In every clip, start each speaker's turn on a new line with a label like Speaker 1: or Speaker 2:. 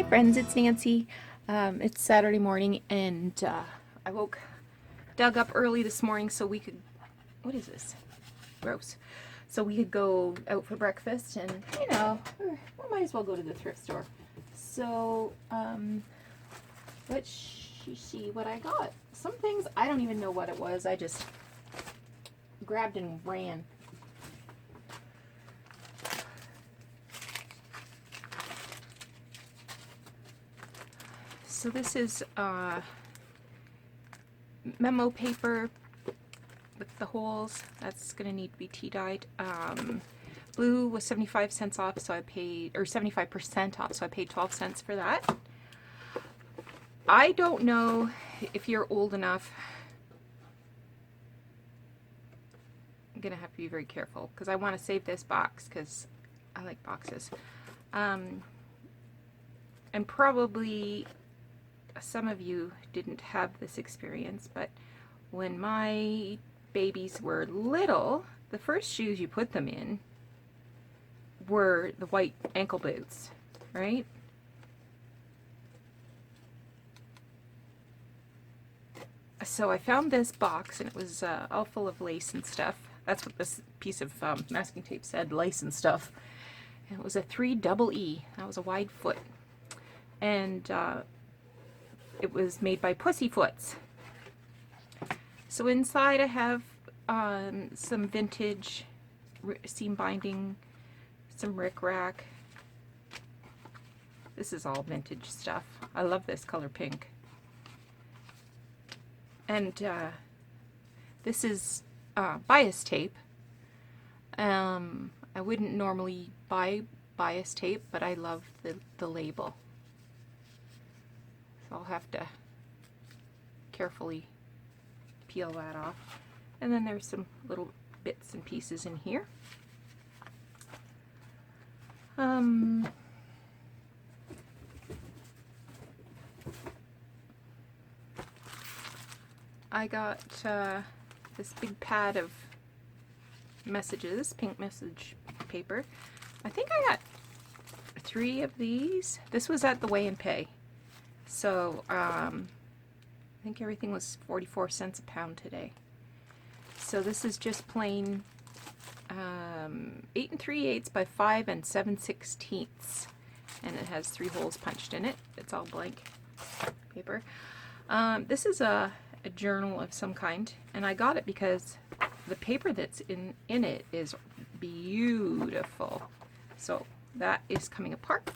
Speaker 1: friends, it's Nancy. It's Saturday morning and I dug up early this morning so we could, what is this? Gross. So we could go out for breakfast and, you know, we might as well go to the thrift store. So, let's see what I got. Some things, I don't even know what it was. I just grabbed and ran. So this is memo paper with the holes. That's going to need to be tea dyed. Blue was 75 cents off, so I paid, or 75% off, so I paid 12 cents for that. I don't know if you're old enough. I'm going to have to be very careful because I want to save this box because I like boxes. And probably some of you didn't have this experience, but when my babies were little, the first shoes you put them in were the white ankle boots, right? So I found this box and it was all full of lace and stuff. That's what this piece of masking tape said, lace and stuff. And it was a 3EE. That was a wide foot. And it was made by Pussyfoots. So inside I have some vintage seam binding, some rickrack. This is all vintage stuff. I love this color pink. And this is bias tape. I wouldn't normally buy bias tape, but I love the label. So I'll have to carefully peel that off. And then there's some little bits and pieces in here. I got this big pad of messages, pink message paper. I think I got 3 of these. This was at the Weigh and Pay. So, I think everything was 44 cents a pound today. So this is just plain 8 3/8 by 5 7/16, and it has 3 holes punched in it. It's all blank paper. This is a journal of some kind, and I got it because the paper that's in it is beautiful. So that is coming apart.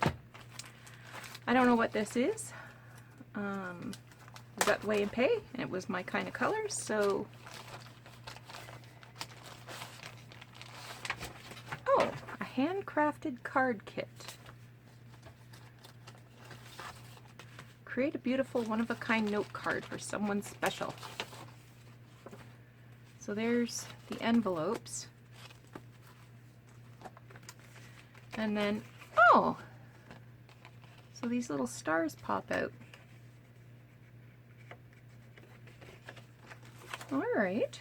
Speaker 1: I don't know what this is. Was at Weigh and Pay, and it was my kind of colors, so oh, a handcrafted card kit. Create a beautiful one-of-a-kind note card for someone special. So there's the envelopes, and then oh, so these little stars pop out. All right.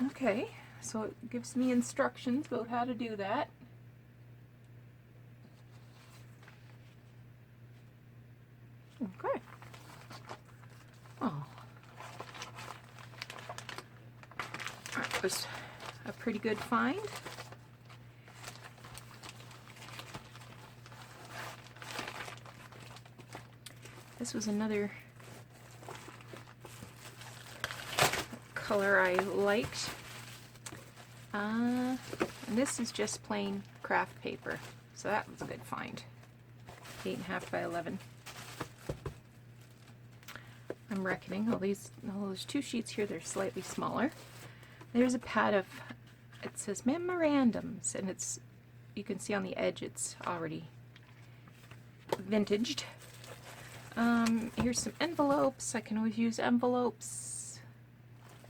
Speaker 1: Okay, so it gives me instructions about how to do that. Okay. Oh. That was a pretty good find. This was another color I liked. And this is just plain craft paper. So that was a good find. 8.5 by 11. I'm reckoning there's 2 sheets here, they're slightly smaller. There's a pad of, it says memorandums, and it's, you can see on the edge it's already vintaged. Here's some envelopes. I can always use envelopes.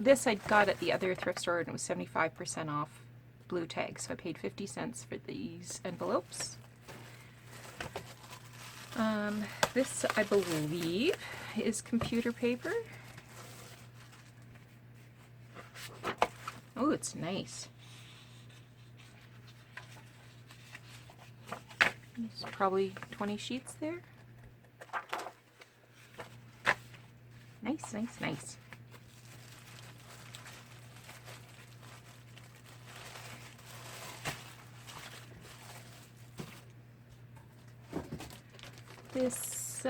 Speaker 1: This I got at the other thrift store and it was 75% off blue tag, so I paid 50 cents for these envelopes. This, I believe, is computer paper. Oh, it's nice. There's probably 20 sheets there. Nice, nice, nice. This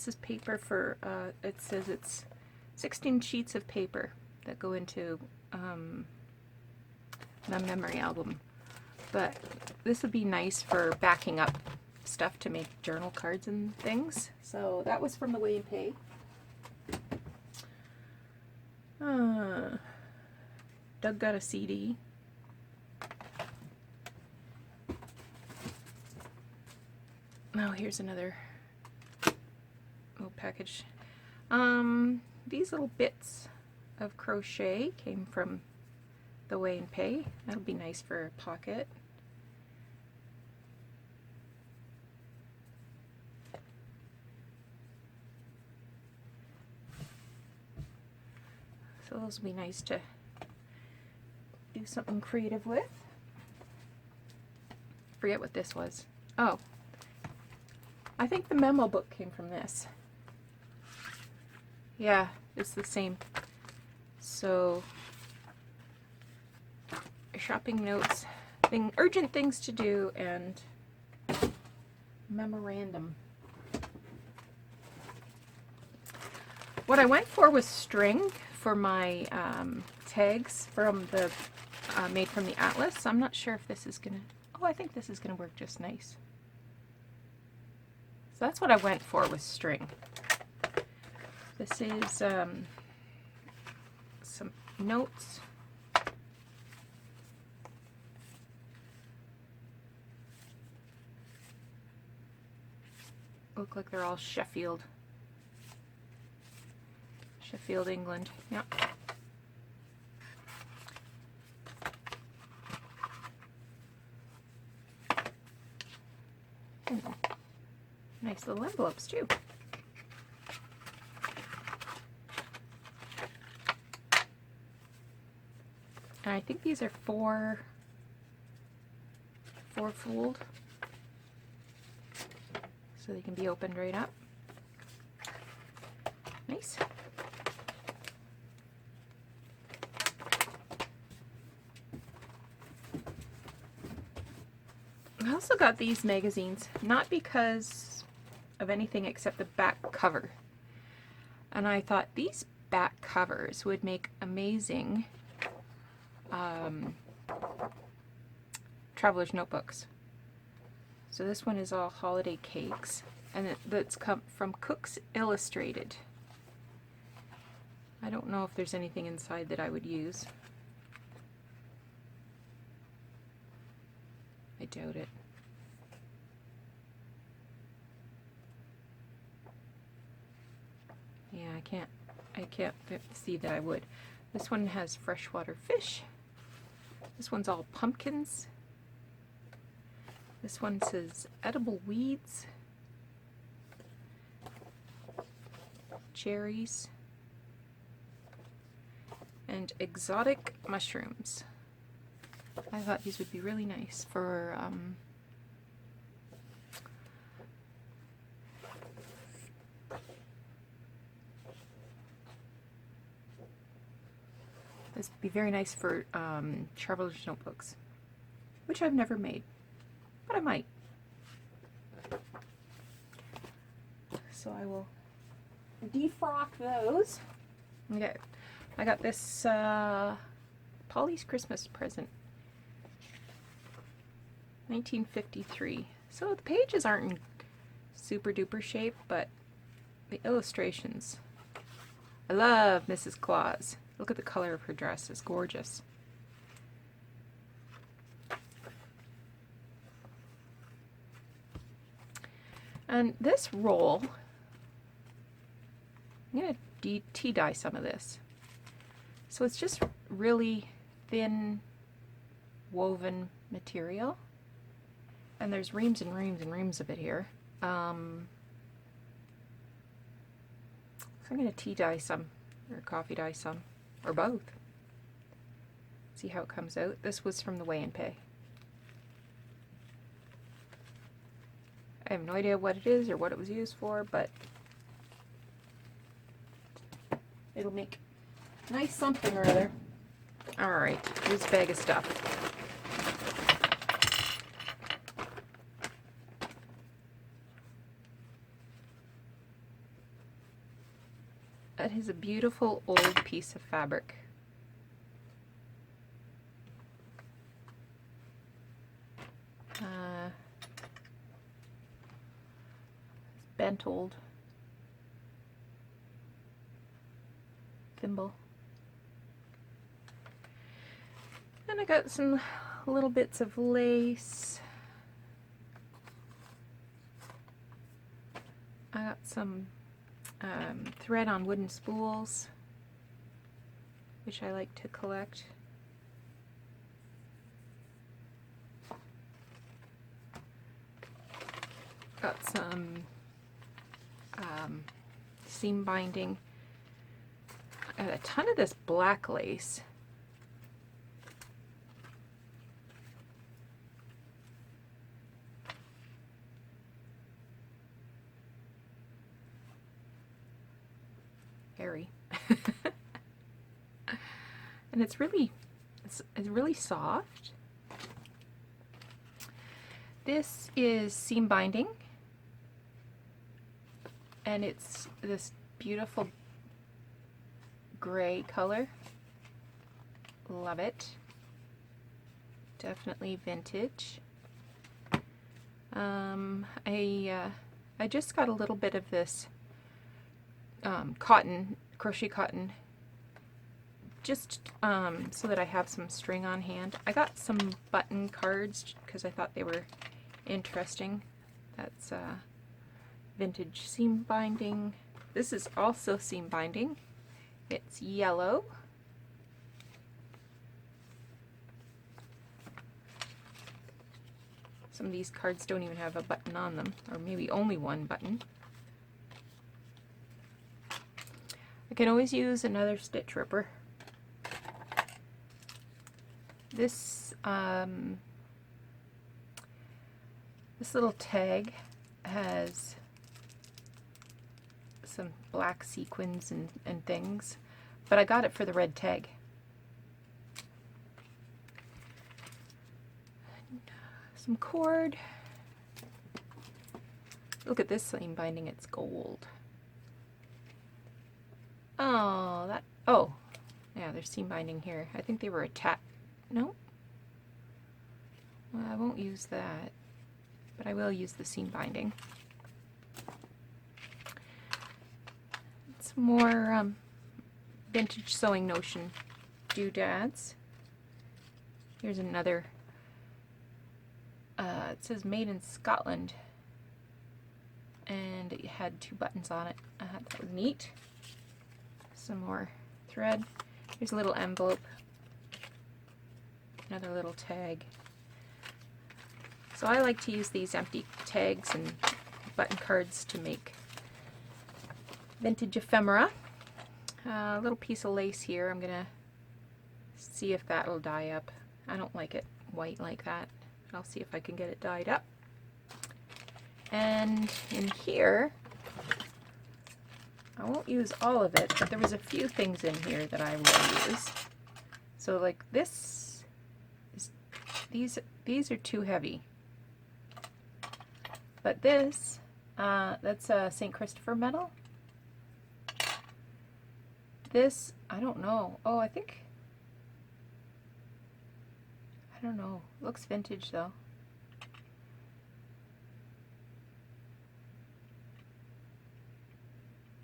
Speaker 1: is paper for, it says it's 16 sheets of paper that go into the memory album. But this would be nice for backing up stuff to make journal cards and things. So that was from the Way and Pay. Doug got a CD. Oh, here's another little package. These little bits of crochet came from the Way and Pay. That'll be nice for a pocket. So those will be nice to do something creative with. Forget what this was. Oh, I think the memo book came from this. Yeah, it's the same. So, shopping notes, urgent things to do, and memorandum. What I went for was string for my tags from the made from the Atlas. I'm not sure if this is gonna. Oh, I think this is gonna work just nice. So that's what I went for, was string. This is some notes. Look like they're all Sheffield, England. Yep. Nice little envelopes too. And I think these are four-fold, so they can be opened right up. Nice. I also got these magazines, not because of anything except the back cover. And I thought these back covers would make amazing traveler's notebooks. So this one is all holiday cakes, and that's come from Cooks Illustrated. I don't know if there's anything inside that I would use. I doubt it. Yeah, I can't see that I would. This one has freshwater fish. This one's all pumpkins. This one says edible weeds, cherries, and exotic mushrooms. I thought these would be really nice for this would be very nice for traveler's notebooks, which I've never made, but I might. So I will defrock those. Okay, I got this Polly's Christmas present, 1953. So the pages aren't in super duper shape, but the illustrations. I love Mrs. Claus. Look at the color of her dress, it's gorgeous. And this roll, I'm going to tea dye some of this. So it's just really thin woven material. And there's reams and reams and reams of it here. So I'm going to tea dye some, or coffee dye some, or both. See how it comes out. This was from the Weigh and Pay. I have no idea what it is or what it was used for, but it'll make nice something or other. Alright, here's a bag of stuff. That is a beautiful old piece of fabric. Bent old thimble. And I got some little bits of lace. I got some thread on wooden spools, which I like to collect. Got some seam binding. I got a ton of this black lace. Hairy. And it's really soft. This is seam binding, and it's this beautiful gray color. Love it. Definitely vintage. I just got a little bit of this cotton, crochet cotton, just so that I have some string on hand. I got some button cards because I thought they were interesting. That's vintage seam binding. This is also seam binding. It's yellow. Some of these cards don't even have a button on them, or maybe only one button. I can always use another stitch ripper. This this little tag has some black sequins and things, but I got it for the red tag. Some cord. Look at this seam binding, it's gold. Oh, yeah, there's seam binding here. I think they were attached. No? Well, I won't use that, but I will use the seam binding. Some more vintage sewing notion doodads. Here's another. It says made in Scotland, and it had 2 buttons on it. That was neat. Some more thread. Here's a little envelope. Another little tag. So I like to use these empty tags and button cards to make vintage ephemera. A little piece of lace here. I'm gonna see if that'll dye up. I don't like it white like that. I'll see if I can get it dyed up. And in here, I won't use all of it, but there was a few things in here that I will use. So like this is, these are too heavy. But this, that's a St. Christopher medal. This, I don't know. Oh, I don't know. Looks vintage though.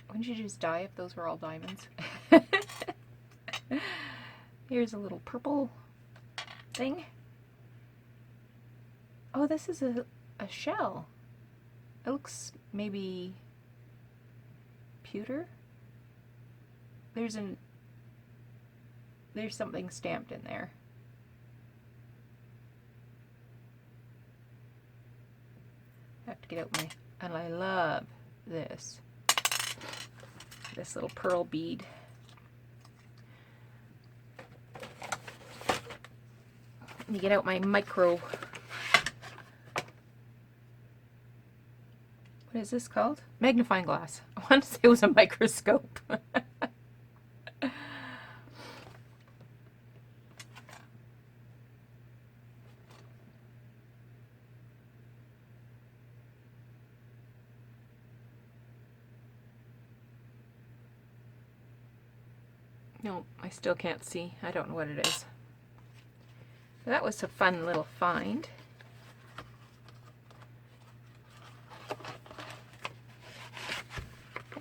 Speaker 1: Wouldn't you just die if those were all diamonds? Here's a little purple thing. Oh, this is a shell. It looks maybe pewter. There's something stamped in there. I have to get out and I love this. this little pearl bead. Let me get out my micro. What is this called? Magnifying glass. I want to say it was a microscope. No, I still can't see. I don't know what it is. That was a fun little find.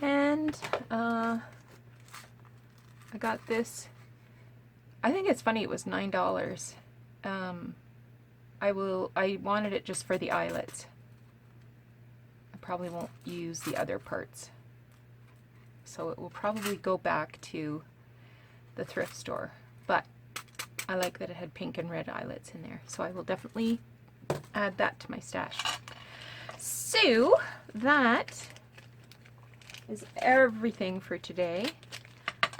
Speaker 1: And I got this. I think it's funny it was $9. I wanted it just for the eyelets. I probably won't use the other parts. So it will probably go back to the thrift store. But I like that it had pink and red eyelets in there. So I will definitely add that to my stash. So that is everything for today.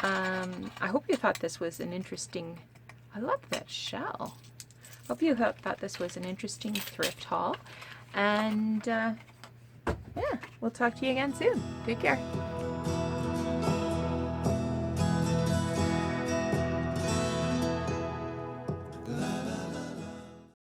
Speaker 1: I hope you thought this was an interesting, I love that shell. Hope you thought this was an interesting thrift haul. And yeah, we'll talk to you again soon. Take care.